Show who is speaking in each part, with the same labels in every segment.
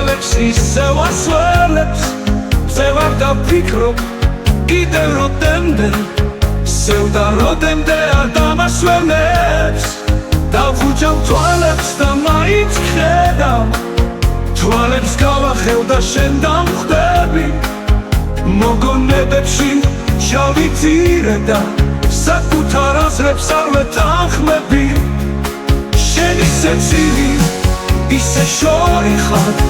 Speaker 1: თვალებს ისევ ასველებს წევარ და ვფიქრობ კიდევ როდემდე სევდა როდემდე ადამიანებს დავხუჭავ თვალებს და მაინც ხედავ თვალებს გავახევ და შენ დამხვდები მოგონებებში ჩავიწირე და საკუთარ აზრებს არ ვეთანხმები შენ ისე ცივი ისე შორი ხარ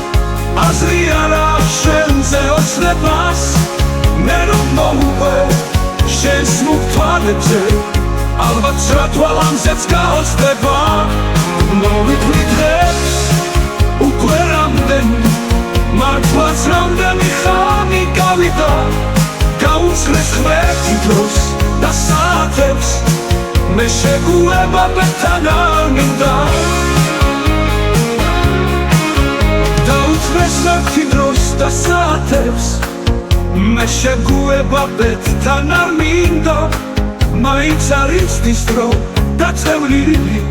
Speaker 1: აზრი არ აქვს შენზე ოცნებას მე რომ მოვუყვე შენს მუქ თვალებზე ალბათ რა თვალამზეც გაოცდება მოვიყვი დღეს უკვე რამდენი მართლაც რამდენი ხანი გავიდა გაუცხრეს ღმერთი დროს და საათებს მე შეგუება ბეთან არ მინდა დაუცხრეს ღმერთი დროს და საათებს მე შეგუება ბეთან არ მინდა მაინც არ იცდის დრო და წევლილი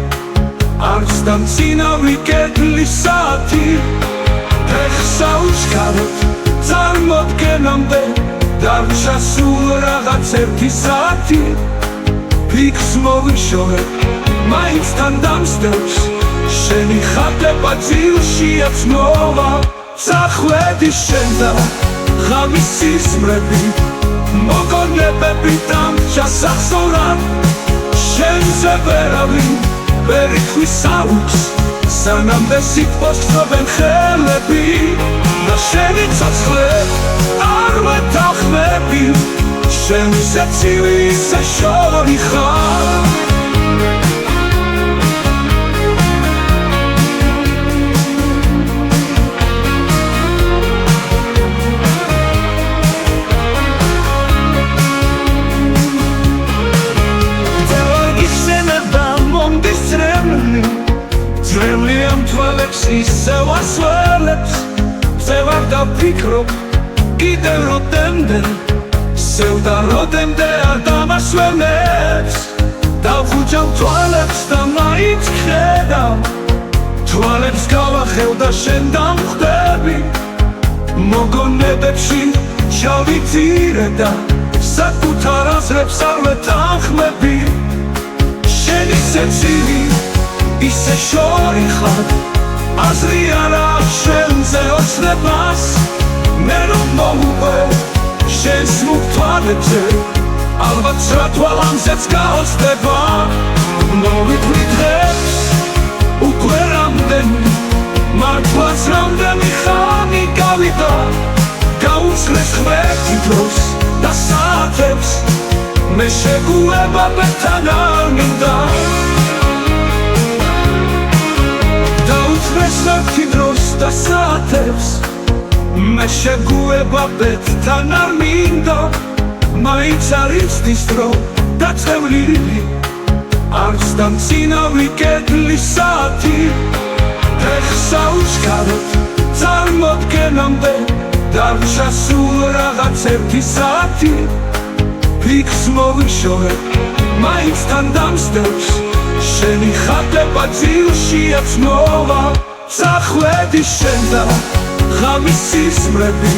Speaker 1: არც დამცინავი კედლის საათი ეხსა უშკაროდ წარმოდგენამდე დარჩა სულ რაღაც ერთი საათი ფიქს მოვიშორე მაინც თან დამსდევს შენი ხატება ძილშიაც მოვა წახვედი შენ და ღამის სიზმრები მოგონებები დამჭა სახსოვან შენზე ვერავინ ვერ იხვის საუქს სანამდე სიტყვას თხოვენ ხელები და შენი ცოცხლე არ ვეთანხმები შენ ისე ცივი ისე შორი ხარ ძველიამ თვალებს ისევ ასველებს წევარ და ვფიქრობ კიდევ როდემდე სევდა როდემდე ადამიანებს დავხუჭავ თვალებს და მაინც ხედავ თვალებს გავახევ და შენ დამხვდები მოგონებებში ჩავიწირე და საკუთარ აზრებს არ ვეთანხმები შენ ისე ცივი ისე შორი ხარ აზრი არ აქვს შენზე ოცნებას მე რომ მოვუყვე შენს მუქ თვალებზე ალბათ რა თვალამზეც გაოცდება მოვიყვი დღეს უკვე რამდენი მართლაც რამდენი ხანი გავიდა გაუცხრეს ღმერთი დროს და საათებს მე შეგუება ბეთან არ მინდა ღმერთი დროს და საათებს მე შეგუება ბეთან არ მინდა მაინც არ იცდის დრო და წევლილი არც დამცინავი კედლის საათი ეხსა უშკაროდ წარმოდგენამდე დარჩა სულ რაღაც ერთი საათი ფიქს მოვიშორე მაინც თან დამსდევს შენი ხატება ძილშიაც მოვა წახვედი შენ და ღამის სიზმრები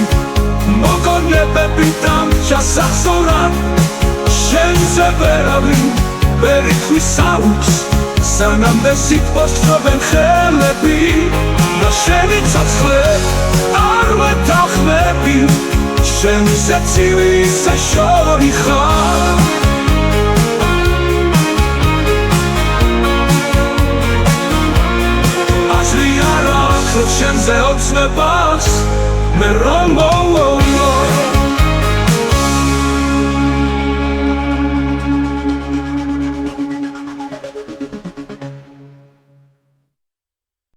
Speaker 1: მოგონებები დამჭა სახსოვან შენზე ვერავინ ვერ იხვის საუქს სანამდე სიტყვას თხოვენ ხელები და შენი ცოცხლე არ ვეთანხმები შენ ისე ცივი ისე შორი ხარ შენზე ოცნებას მე რომ მოვუყვე